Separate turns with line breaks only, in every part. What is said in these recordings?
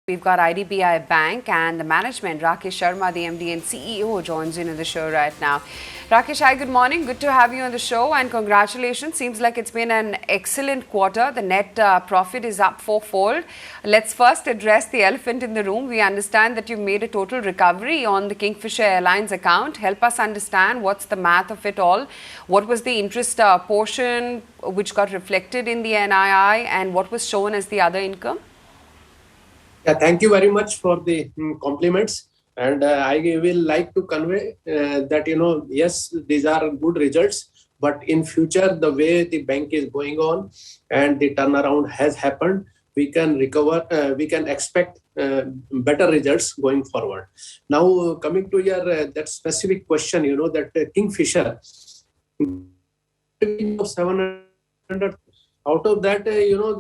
We've got IDBI Bank and the management, Rakesh Sharma, the MD and CEO, joins in the show right now. Rakesh, hi, good morning. Good to have you on the show and congratulations. Seems like it's been an excellent quarter. The net profit is up fourfold. Let's first address the elephant in the room. We understand that you've made a total recovery on the Kingfisher Airlines account. Help us understand what's the math of it all. What was the interest portion which got reflected in the NII and what was shown as the other income?
Yeah, thank you very much for the compliments. And I will like to convey that, yes, these are good results. But in future, the way the bank is going on and the turnaround has happened, we can recover, we can expect better results going forward. Now, coming to your that specific question, that Kingfisher, 700. Out of that,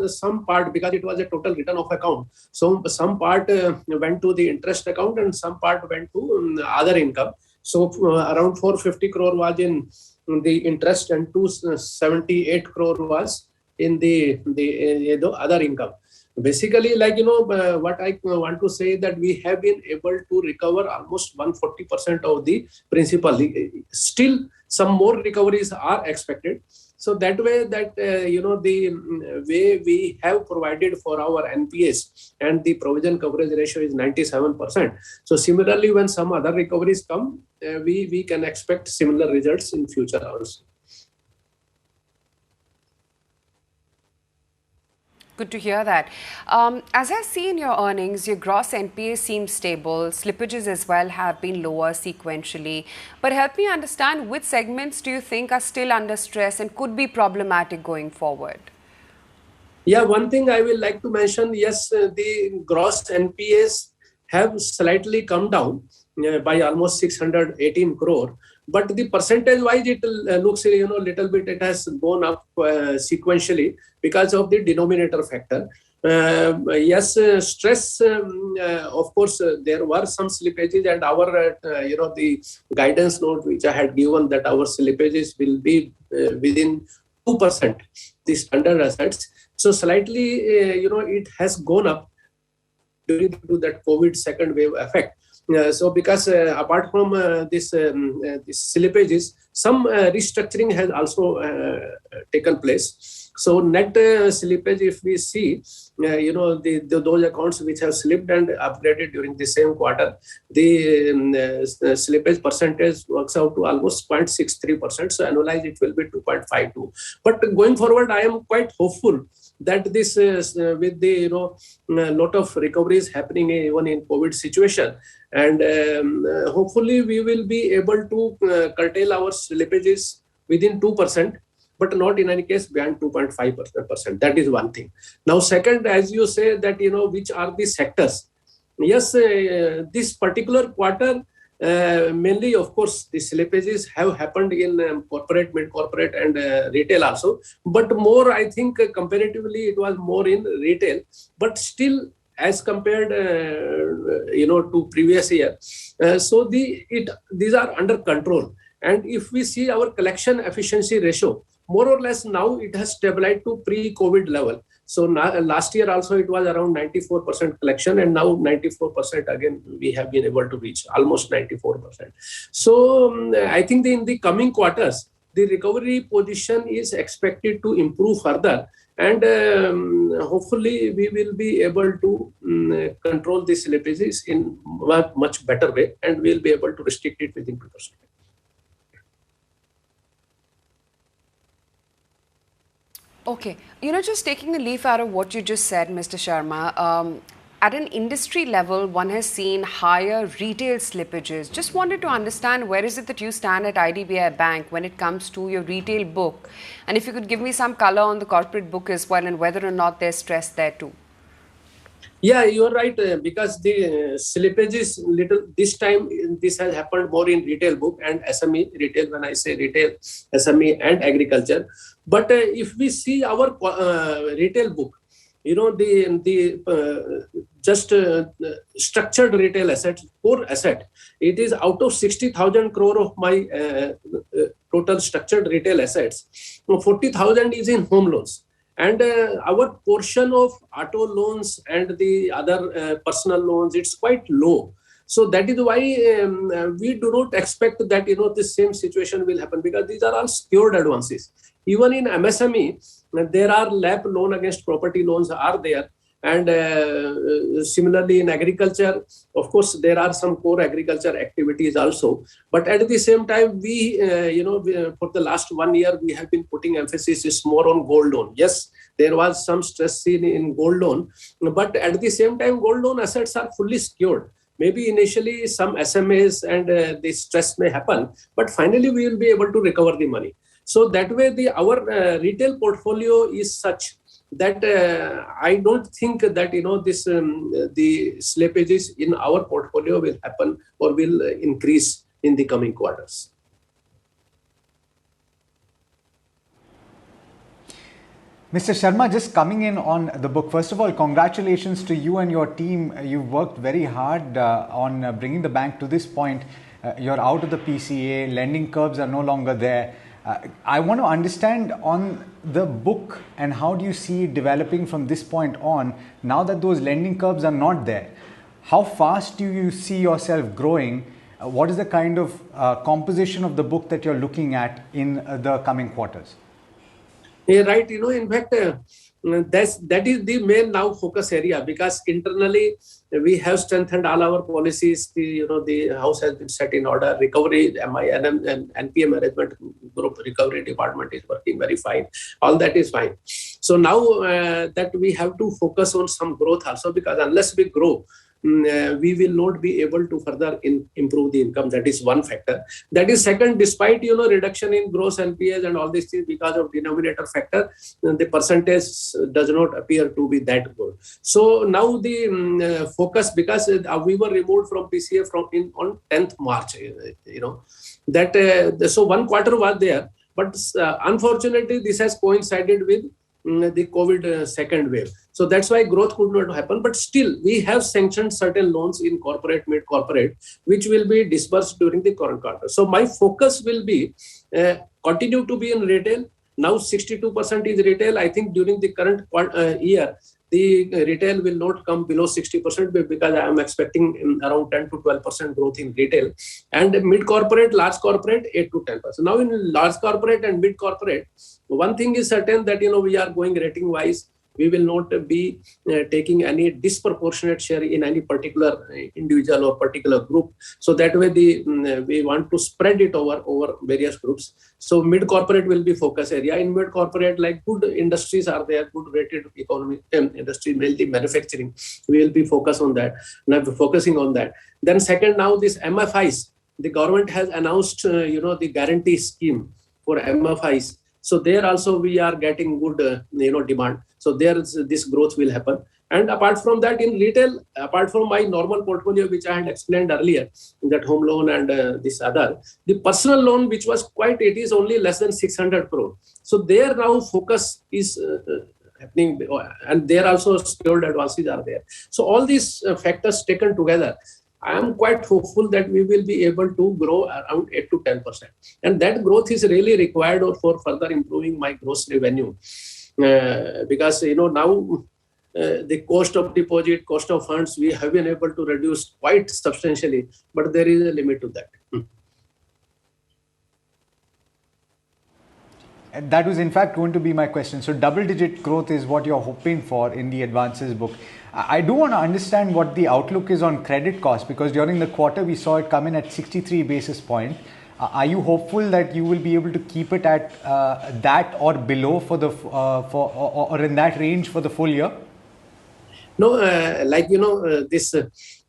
some part, because it was a total return of account, so some part went to the interest account and some part went to other income. So around 450 crore was in the interest and 278 crore was in the other income. Basically, what I want to say that we have been able to recover almost 140% of the principal. Still, some more recoveries are expected. So that way, the way we have provided for our NPAs and the provision coverage ratio is 97%. So similarly, when some other recoveries come, we can expect similar results in future also.
Good to hear that. As I see in your earnings, your gross NPAs seem stable. Slippages as well have been lower sequentially. But help me understand, which segments do you think are still under stress and could be problematic going forward?
Yeah, one thing I will like to mention, yes, the gross NPAs have slightly come down by almost 618 crore. But the percentage-wise, it looks, little bit, it has gone up sequentially because of the denominator factor. Yes, stress, of course, there were some slippages and our, the guidance note which I had given that our slippages will be within 2%, the standard assets. So slightly, it has gone up due to that COVID second wave effect. So because apart from this slippages, some restructuring has also taken place. So net slippage, if we see, those accounts which have slipped and upgraded during the same quarter, the slippage percentage works out to almost 0.63%. So annualized, it will be 2.52. But going forward, I am quite hopeful that this with the lot of recoveries happening even in COVID situation, and hopefully we will be able to curtail our slippages within 2%, but not in any case beyond 2.5%. That is one thing. Now, second, as you say that which are the sectors? Yes, this particular quarter. Mainly, of course, the slippages have happened in corporate, mid-corporate and retail also. But more, I think, comparatively, it was more in retail. But still, as compared, to previous year, so these are under control. And if we see our collection efficiency ratio, more or less now it has stabilized to pre-COVID level. So last year also it was around 94% collection, and now 94% again we have been able to reach almost 94%. So I think in the coming quarters, the recovery position is expected to improve further, and hopefully we will be able to control the slippages in a much better way, and we will be able to restrict it within 2%.
Okay, just taking a leaf out of what you just said, Mr. Sharma, at an industry level, one has seen higher retail slippages. Just wanted to understand, where is it that you stand at IDBI Bank when it comes to your retail book? And if you could give me some color on the corporate book as well and whether or not there's stress there too.
Yeah, you're right, because the slippages this time, this has happened more in retail book and SME retail. When I say retail, SME and agriculture. But if we see our retail book, just structured retail assets, core asset, it is out of 60,000 crore of my total structured retail assets. 40,000 is in home loans. And our portion of auto loans and the other personal loans, it's quite low. So that is why we do not expect that this same situation will happen, because these are all secured advances. Even in MSME, there are LAP, loan against property loans, are there. And similarly in agriculture, of course, there are some core agriculture activities also. But at the same time, we, for the last 1 year, we have been putting emphasis more on gold loan. Yes, there was some stress seen in gold loan, but at the same time, gold loan assets are fully secured. Maybe initially some SMAs and the stress may happen, but finally we will be able to recover the money. So that way, our retail portfolio is such that I don't think that the slippages in our portfolio will happen or will increase in the coming quarters.
Mr. Sharma, just coming in on the book, first of all, congratulations to you and your team. You've worked very hard on bringing the bank to this point. You're out of the PCA, lending curbs are no longer there. I want to understand on the book and how do you see it developing from this point on, now that those lending curbs are not there. How fast do you see yourself growing? What is the kind of composition of the book that you're looking at in the coming quarters?
Yeah, right. In fact, that is the main now focus area, because internally we have strengthened all our policies. The house has been set in order. Recovery, MINM and NPA management group recovery department is working very fine. All that is fine. So now that we have to focus on some growth also, because unless we grow, we will not be able to further improve the income. That is one factor. That is second, despite reduction in gross NPAs and all these things, because of denominator factor, the percentage does not appear to be that good. So now the focus, because we were removed from PCA on 10th March, so 1 quarter was there, but unfortunately this has coincided with the COVID second wave. So that's why growth could not happen. But still, we have sanctioned certain loans in corporate, mid-corporate, which will be disbursed during the current quarter. So my focus will be continue to be in retail. Now 62% is retail. I think during the current year, the retail will not come below 60%, because I am expecting around 10 to 12% growth in retail. And mid-corporate, large corporate, 8 to 10%. Now in large corporate and mid-corporate, one thing is certain that we are going rating-wise. We will not be taking any disproportionate share in any particular individual or particular group. So that way, we want to spread it over various groups. So mid-corporate will be focus area. In mid-corporate, like good industries are there, good rated economy industry, mainly manufacturing. We will be focusing on that. Then second, now this MFIs, the government has announced, the guarantee scheme for MFIs. So there also we are getting good, demand. So there is this growth will happen. And apart from that, in retail, apart from my normal portfolio, which I had explained earlier, that home loan and this other, the personal loan, which was it is only less than 600 crore. So there now focus is happening, and there also secured advances are there. So all these factors taken together, I am quite hopeful that we will be able to grow around 8 to 10%. And that growth is really required for further improving my gross revenue. Because, now the cost of deposit, cost of funds, we have been able to reduce quite substantially, but there is a limit to that.
That was in fact going to be my question. So double-digit growth is what you're hoping for in the advances book. I do want to understand what the outlook is on credit cost, because during the quarter we saw it come in at 63 basis points. Are you hopeful that you will be able to keep it at that or below for the or in that range for the full year?
No, this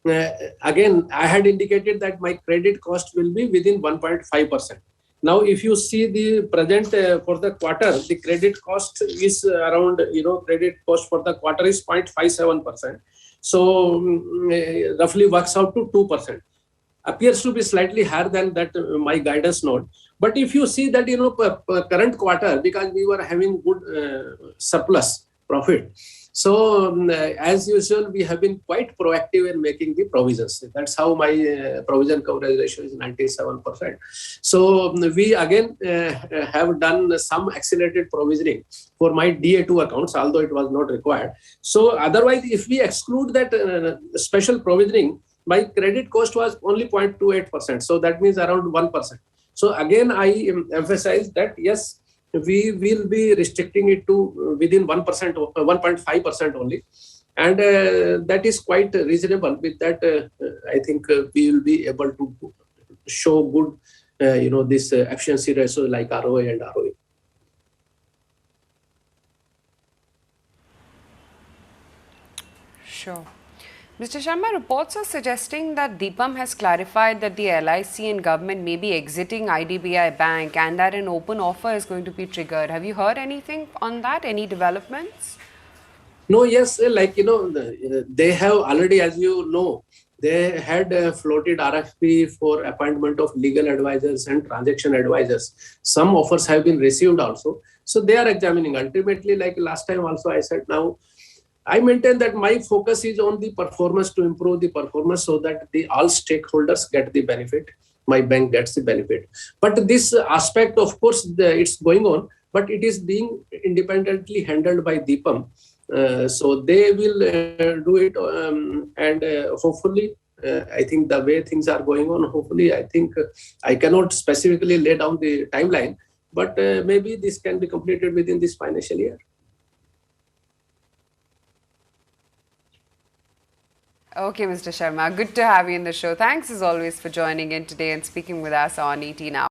again, I had indicated that my credit cost will be within 1.5%. Now, if you see the present for the quarter, the credit cost is around, credit cost for the quarter is 0.57%. So roughly works out to 2%. Appears to be slightly higher than that my guidance note. But if you see that, current quarter, because we were having good surplus profit. So, as usual, we have been quite proactive in making the provisions. That's how my provision coverage ratio is 97%. So, we again have done some accelerated provisioning for my DA2 accounts, although it was not required. So, otherwise, if we exclude that special provisioning, my credit cost was only 0.28%. So, that means around 1%. So, again, I emphasize that yes, we will be restricting it to within 1%, 1.5% only. And that is quite reasonable. With that, I think we will be able to show good, this efficiency ratio like ROA and ROE.
Sure. Mr. Sharma, reports are suggesting that Deepam has clarified that the LIC and government may be exiting IDBI Bank and that an open offer is going to be triggered. Have you heard anything on that? Any developments?
No, yes, they have already, as you know, they had floated RFP for appointment of legal advisors and transaction advisors. Some offers have been received also. So they are examining. Ultimately, like last time also I said, now I maintain that my focus is on the performance, to improve the performance so that all stakeholders get the benefit. My bank gets the benefit. But this aspect, of course, it's going on, but it is being independently handled by Deepam. So they will do it, and hopefully, I think the way things are going on, hopefully, I think I cannot specifically lay down the timeline, but maybe this can be completed within this financial year.
Okay, Mr. Sharma, good to have you in the show. Thanks as always for joining in today and speaking with us on ET Now.